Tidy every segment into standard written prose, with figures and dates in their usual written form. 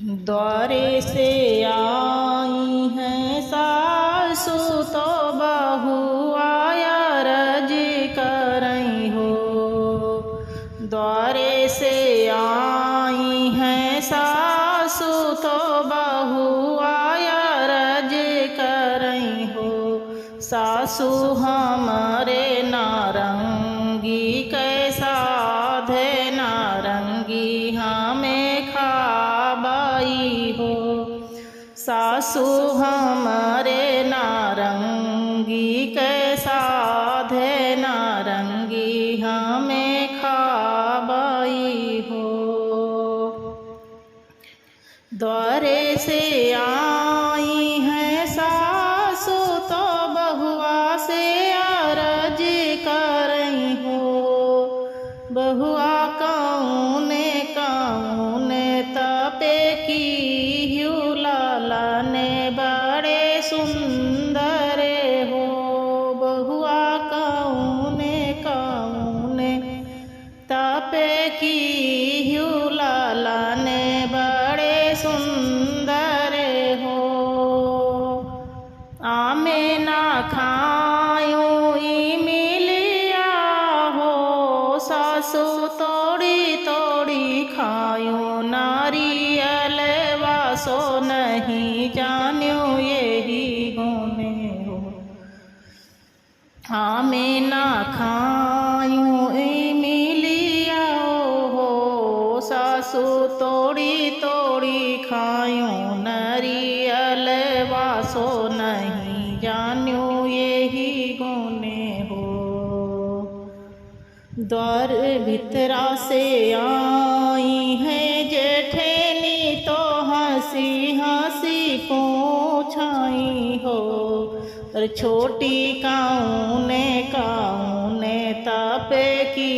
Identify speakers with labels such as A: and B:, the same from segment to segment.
A: द्वारे से आई हैं सासु तो बहू आया रज करई हो। द्वारे से आई हैं सासु तो बहू आया रज करई हो। सासु हमारे नारंगी कैसा धे नारंगी हमें खाबाई हो। सासु हमारे नारंगी कैसा धे नारंगी हमें खाबाई हो। द्वारे से आई हैं सासु तो बहुआ से अरज करई हो। बहुआ कौने कौने तपे की ह्यू लाला ने बड़े सुंदर हो। बहुआ कौने कौने तपे की ह्यू लाला ने बड़े सुंदर हो। आमे ना खायूं मिलिया हो। सासु तोड़ी तोड़ी खायूं नारियल वासो नहीं जान्यूं यही गुने हो। आमे ना खायूं मिलिया हो। सासु तोड़ी तोड़ी खायूं नारियल वासो नहीं जान्यूं यही गुने हो। द्वार भितरा से आई है जेठेनी तो हंसी हंसी पूछाई हो। और छोटी काऊने काऊने तपे की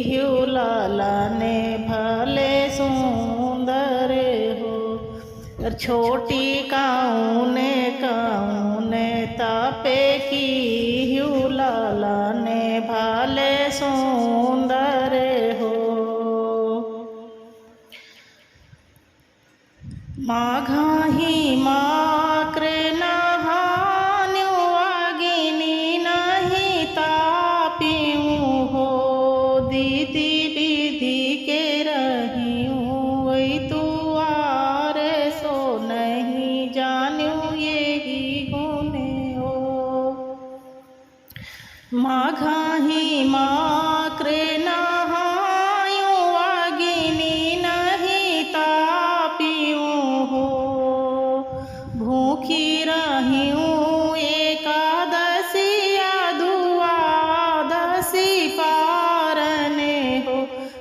A: ह्यू लाला ने भले सुंदर हो। और छोटी काऊने काऊने तपे की ह्यू लाला ने भले सुंदर हो। माघा ही माक्र नहान्यू अगिनी नहीं तापियूं हो। दीदी विधि के रहियूं वही तू आरे सो नहीं जान्यूं यही गुने हो। माघा ही माक्र नहायूं अगिनी नहीं तापियूं हो। भूखी रहियूं एकादशिया दुआदशी पारने हो।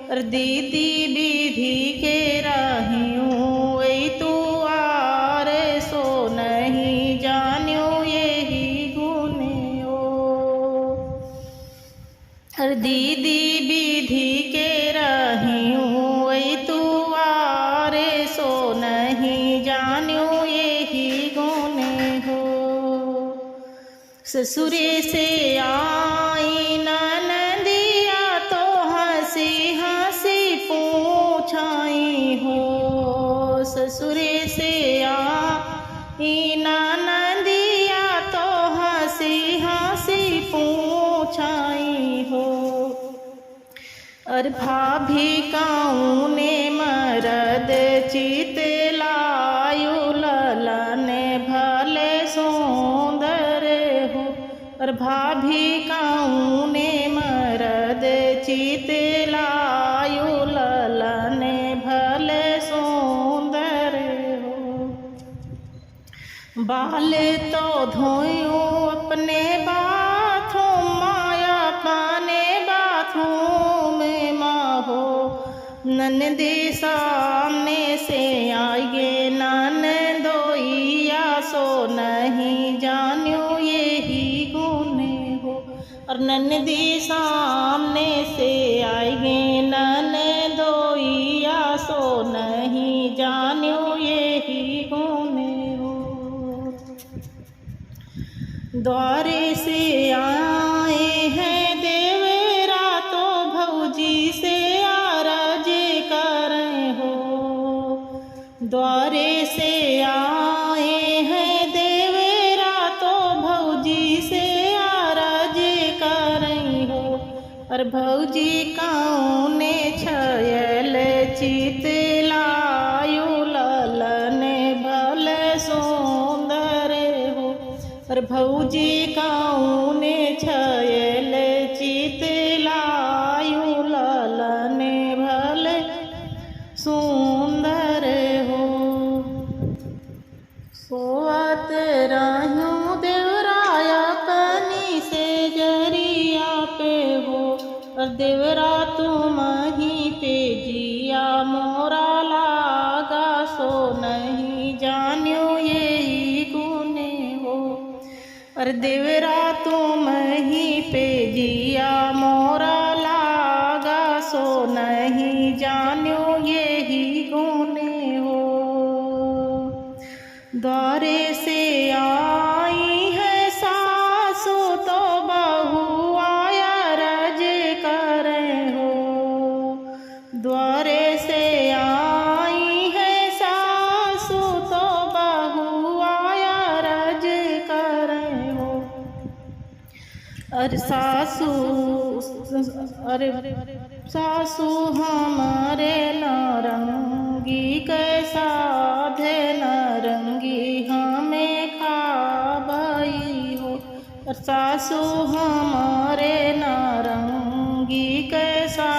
A: और दीदी विधि के रहियूं वही तू आरे सो नहीं जान्यूं यही गुने हो। और दीदी विधि के रहियूं वही तू आरे सो नहीं जान्यूं यही गुने हो। ससुरे से आई ननदिया तो हंसी हंसी पूछाई हो। ससुरे से आई ननदिया तो हंसी हंसी पूछाई हो। और भाभी काऊने मरद चित लायु लला ने भले सुंदर हो। और भाभी काऊने मरद चित लायु लला ने भले सुंदर हो। बाल तो धोयूं अपने बाथरूम माया पाने बाथरूम में माँ हो। ननदी सामने से आइए ननदोइया सो नहीं जान्यूं यही गुने हो। और ननदी सामने से आइए ननदोइया सो नहीं जान्यूं यही गुने हो। द्वारे से आए हैं देवरा तो भौजी से आरज द्वारे से आए हैं देवेरा तो भौजी से आरज करई हो। और भौजी कौने छयल चित लायु ललन भल सुंदर हो। और भौजी कौने छयल चित लायु ललन भल सुंदर हो। सोवत रहूं देवराया कनी से जरिया पे हो। और देवरा तुम ही पे जिया मोरा लागा सो नहीं जान्यो यही गुने हो। और देवरा तुम ही पे जिया मोरा लागा सो नहीं जान्यो यही गुने हो। द्वारे से आई है सासु तो बहू आया रज करे हो। द्वारे से आई है सासु तो बहू आया रज करे हो। अरे सासू हमारे नारंगी कैसा धे नारंगी हमें खाबई हो। और सासू हमारे नारंगी कैसा